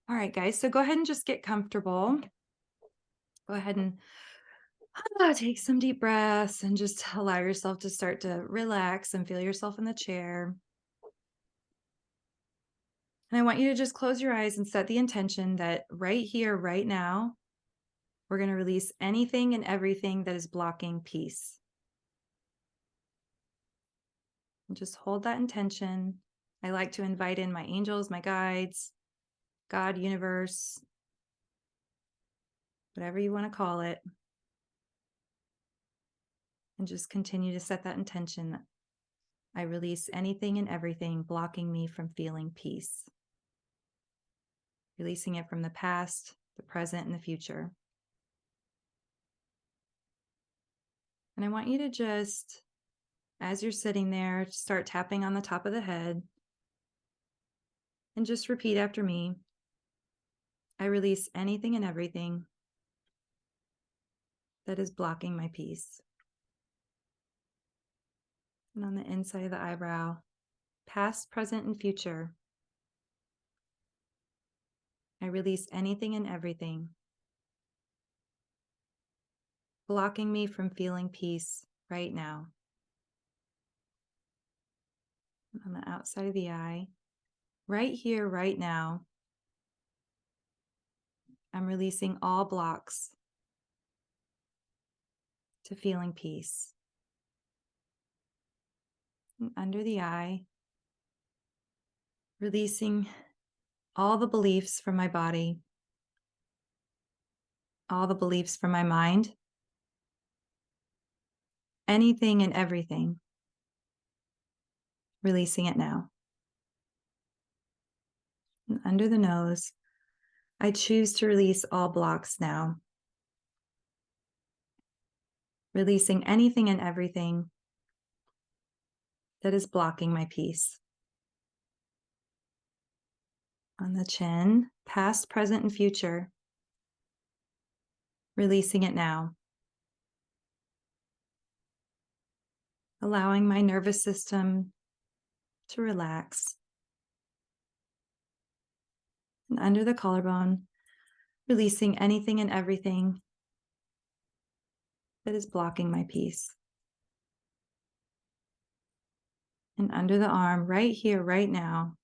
All right, guys. So go ahead and just get comfortable. Go ahead and take some deep breaths and just allow yourself to start to relax and feel yourself in the chair. And I want you to just close your eyes and set the intention that right here, right now, we're going to release anything and everything that is blocking peace. And just hold that intention. I like to invite in my angels, my guides, God, universe, whatever you want to call it. And just continue to set that intention. I release anything and everything blocking me from feeling peace. Releasing it from the past, the present, and the future. And I want you to just, as you're sitting there, start tapping on the top of the head and just repeat after me. I release anything and everything that is blocking my peace. And on the inside of the eyebrow, past, present, and future, I release anything and everything blocking me from feeling peace right now. On the outside of the eye, right here, right now, I'm releasing all blocks to feeling peace. And under the eye, releasing all the beliefs from my body, all the beliefs from my mind, anything and everything, releasing it now. And under the nose, I choose to release all blocks now, releasing anything and everything that is blocking my peace. On the chin, past, present, and future, releasing it now. Allowing my nervous system to relax. And under the collarbone, releasing anything and everything that is blocking my peace. And under the arm, right here, right now,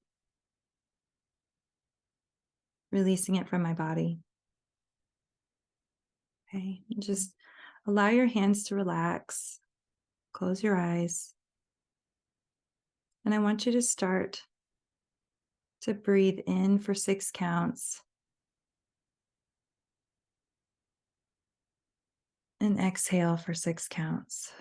releasing it from my body. Okay, just allow your hands to relax. Close your eyes. And I want you to start to breathe in for 6 counts. And exhale for 6 counts.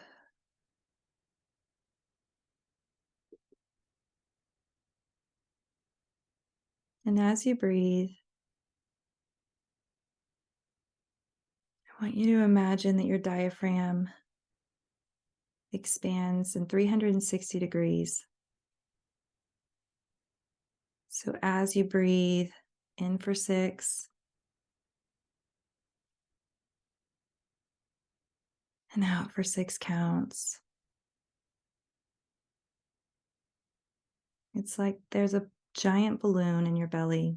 And as you breathe, I want you to imagine that your diaphragm expands in 360 degrees. So as you breathe in for 6 and out for 6 counts, it's like there's a giant balloon in your belly,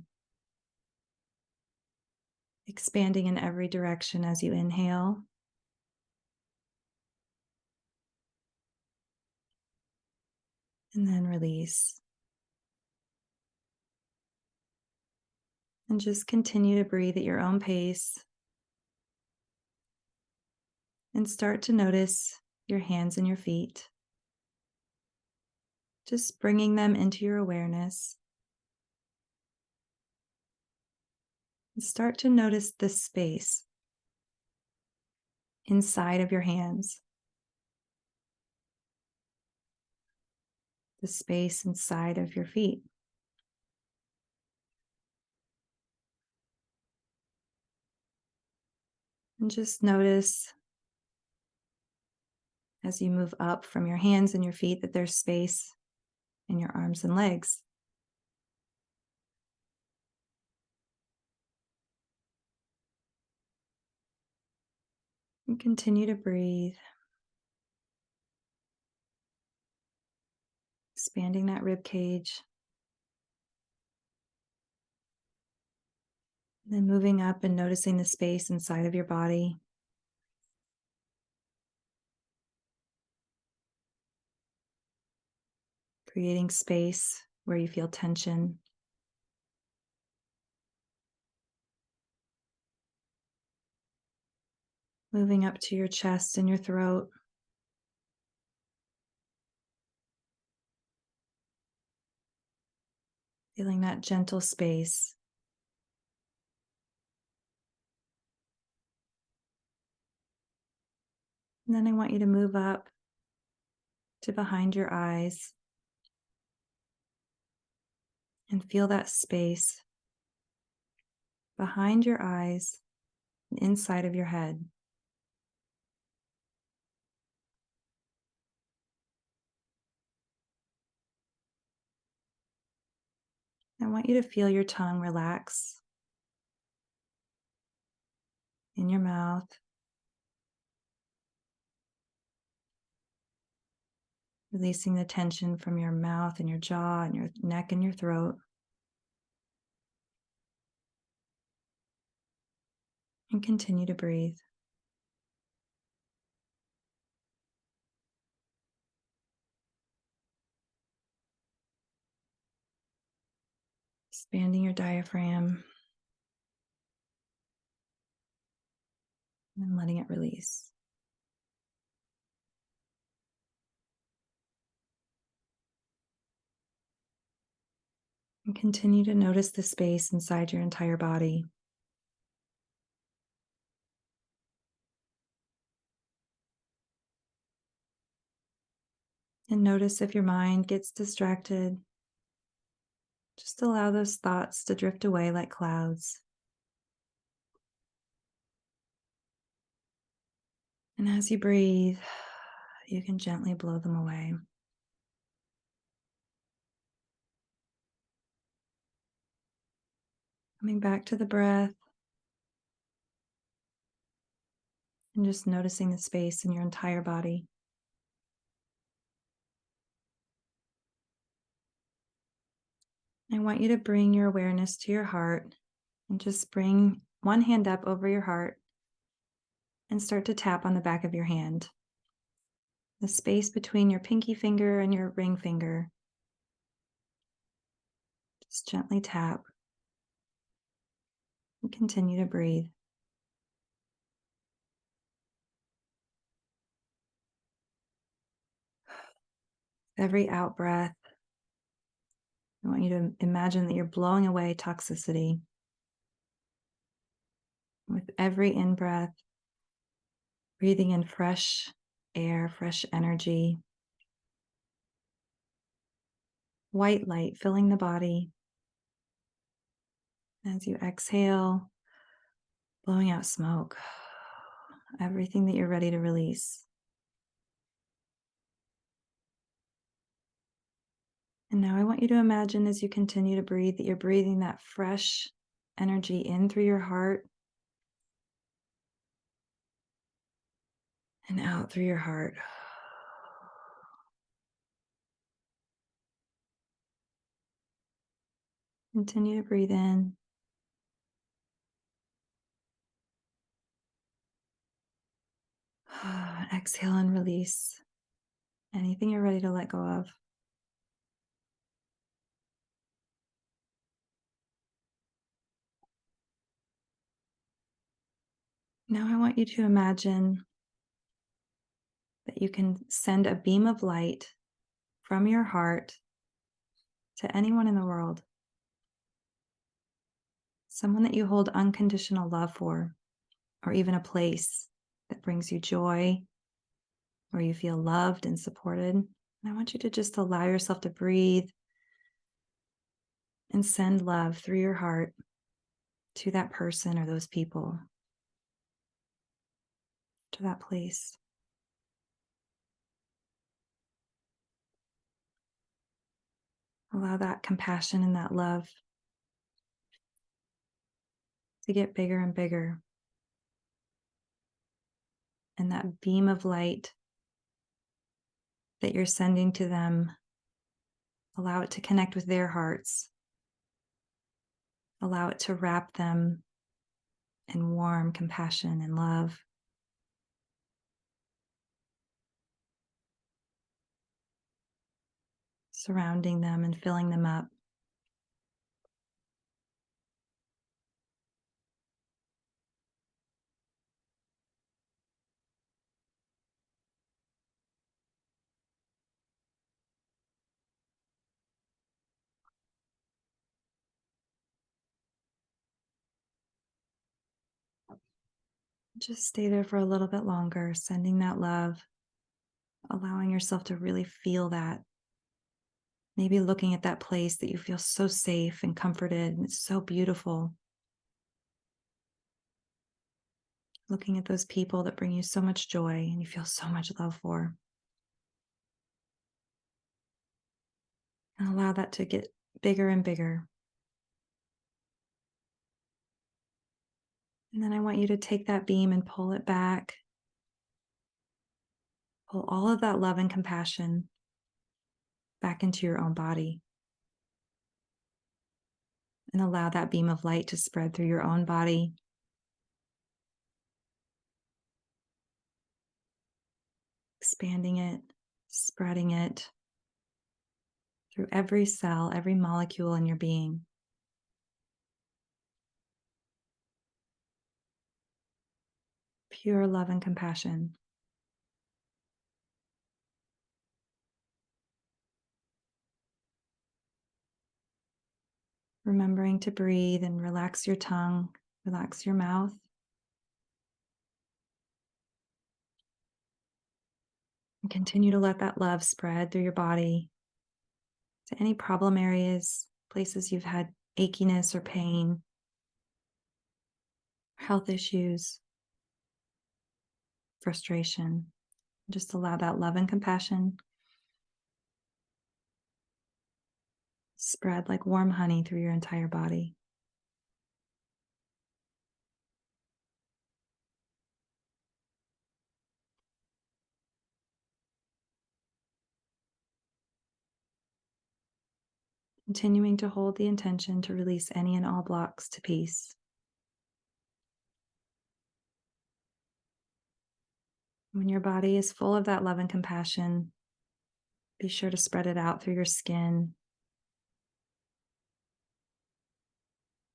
expanding in every direction as you inhale. And then release. And just continue to breathe at your own pace. And start to notice your hands and your feet. Just bringing them into your awareness. And start to notice the space inside of your hands. The space inside of your feet. And just notice as you move up from your hands and your feet that there's space in your arms and legs. And continue to breathe. Expanding that rib cage. Then moving up and noticing the space inside of your body. Creating space where you feel tension. Moving up to your chest and your throat. Feeling that gentle space. And then I want you to move up to behind your eyes and feel that space behind your eyes and inside of your head. I want you to feel your tongue relax in your mouth, releasing the tension from your mouth and your jaw and your neck and your throat. And continue to breathe. Expanding your diaphragm and letting it release. And continue to notice the space inside your entire body. And notice if your mind gets distracted. Just allow those thoughts to drift away like clouds. And as you breathe, you can gently blow them away. Coming back to the breath and just noticing the space in your entire body. I want you to bring your awareness to your heart and just bring one hand up over your heart and start to tap on the back of your hand. The space between your pinky finger and your ring finger. Just gently tap and continue to breathe. Every out breath, I want you to imagine that you're blowing away toxicity. With every in breath, breathing in fresh air, fresh energy, white light filling the body. As you exhale, blowing out smoke, everything that you're ready to release. And now I want you to imagine as you continue to breathe that you're breathing that fresh energy in through your heart and out through your heart. Continue to breathe in. Exhale and release anything you're ready to let go of. Now I want you to imagine that you can send a beam of light from your heart to anyone in the world. Someone that you hold unconditional love for, or even a place that brings you joy, where you feel loved and supported. And I want you to just allow yourself to breathe and send love through your heart to that person or those people, to that place. Allow that compassion and that love to get bigger and bigger. And that beam of light that you're sending to them, allow it to connect with their hearts. Allow it to wrap them and warm compassion and love. Surrounding them and filling them up. Just stay there for a little bit longer, sending that love, allowing yourself to really feel that. Maybe looking at that place that you feel so safe and comforted, and it's so beautiful. Looking at those people that bring you so much joy and you feel so much love for. And allow that to get bigger and bigger. And then I want you to take that beam and pull it back. Pull all of that love and compassion back into your own body. And allow that beam of light to spread through your own body. Expanding it, spreading it through every cell, every molecule in your being. Pure love and compassion. Remembering to breathe and relax your tongue, relax your mouth. And continue to let that love spread through your body to any problem areas, places you've had achiness or pain, health issues, frustration. Just allow that love and compassion spread like warm honey through your entire body. Continuing to hold the intention to release any and all blocks to peace. When your body is full of that love and compassion, be sure to spread it out through your skin,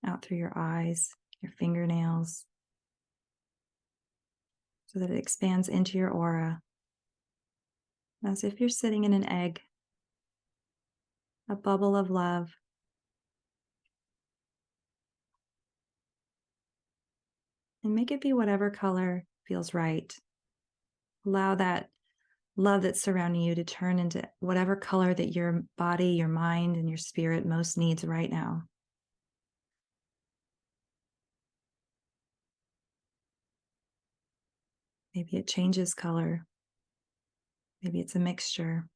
out through your eyes, your fingernails, so that it expands into your aura, as if you're sitting in an egg, a bubble of love. And make it be whatever color feels right. Allow that love that's surrounding you to turn into whatever color that your body, your mind, and your spirit most needs right now. Maybe it changes color. Maybe it's a mixture.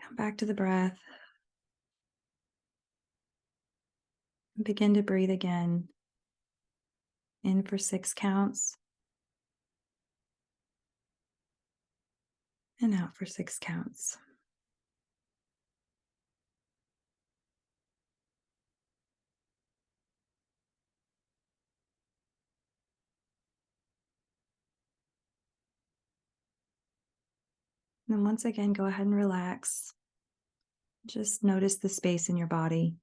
Come back to the breath. And begin to breathe again. In for 6 counts. And out for 6 counts. And then once again, go ahead and relax. Just notice the space in your body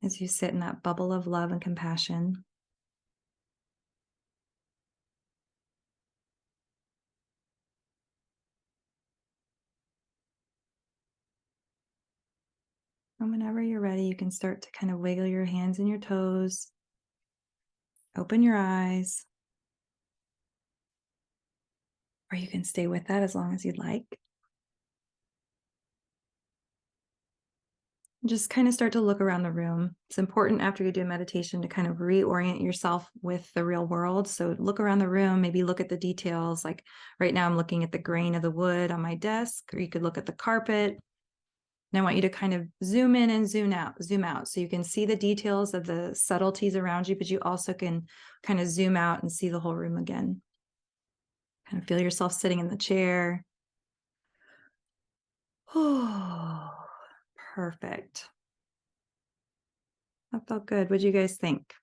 as you sit in that bubble of love and compassion. And whenever you're ready, you can start to kind of wiggle your hands and your toes. Open your eyes. Or you can stay with that as long as you'd like. Just kind of start to look around the room. It's important after you do meditation to kind of reorient yourself with the real world. So look around the room, maybe look at the details. Like right now I'm looking at the grain of the wood on my desk, or you could look at the carpet. And I want you to kind of zoom in and zoom out. So you can see the details of the subtleties around you, but you also can kind of zoom out and see the whole room again. Kind of feel yourself sitting in the chair. Oh, perfect. That felt good. What'd you guys think?